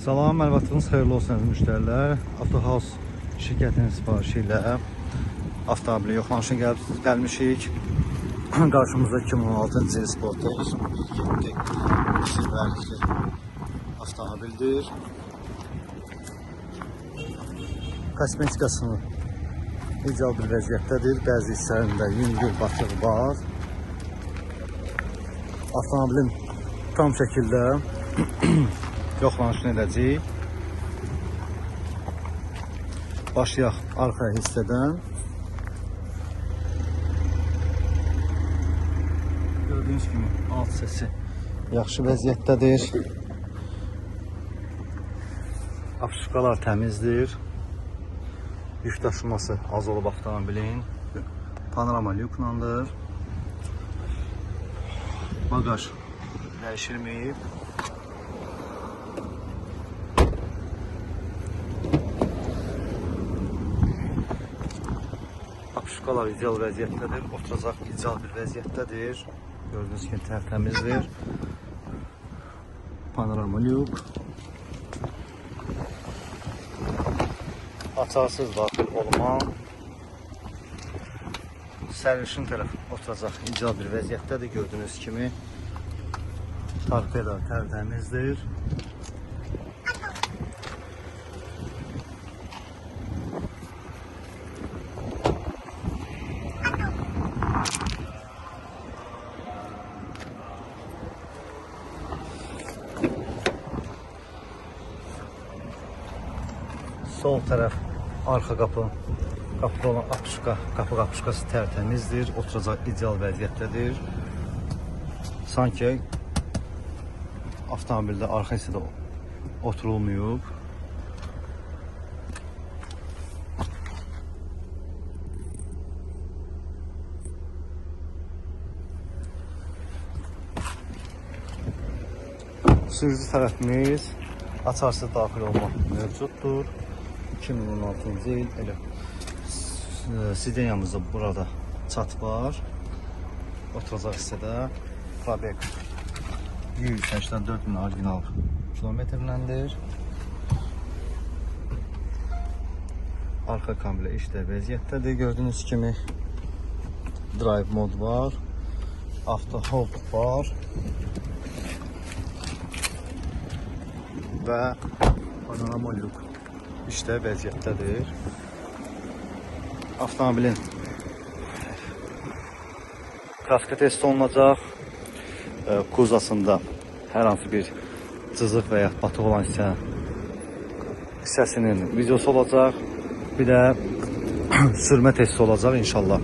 Salam, məlumatınız xeyirli olsun müştərilər. Avtohouse şirkətinin sifarişi ilə avtomobili yoxlanışına gəlmişik. Qarşımızda 2016-cı il Sportage silverlikli avtomobildir. Kosmetikasını ideal bir vəziyyətdədir. Bəzi hissələrində yüngül batığı var. Avtomobilin tam şəkildə yoxlanışını edəcəyik. Başlayaq arxa hissədən. Gördüyünüz kimi alt səsi yaxşı vəziyyətdədir. Apışqalar təmizdir. Yük daşıması az olub avtomobilin. Panorama lyuklandır. Bagaj dəyişilməyib. Apışqalar ideal vəziyyətdədir. Oturacaq ideal bir vəziyyətdədir. Gördüyünüz kimi tərtəmizdir. Panorama lyuk. Açarsız daxil olma. Sərnişin tərəf oturacaq ideal bir vəziyyətdədir. Gördüyünüz kimi torpeda tərtəmizdir. Sol tərəf arxa qapıda olan qapı qapışqası tərtəmizdir. Oturacaq ideal vəziyyətdədir. Sanki avtomobildə arxa hissədə oturulmayıb. Sürücü tərəfimiz açarsız daxil olma mövcuddur. 2016-cı il elə sideniyamızda burada çat var. Oturacaq hissədə probek 184 min orijinal kilometrləndir. Arxa kamera işlə vəziyyətdədir. Gördüyünüz kimi drive mod var. Auto hold var. Və panorama lyuk işlə vəziyyətdədir. Avtomobilin kaska testi olunacaq. Kuzasında hər hansı bir cızıq və ya batıq olan hissəsinin videosu olacaq. Bir də sürmə testi olacaq inşallah.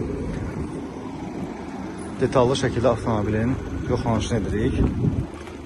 Detallı şəkildə avtomobilin yoxlanışını edirik.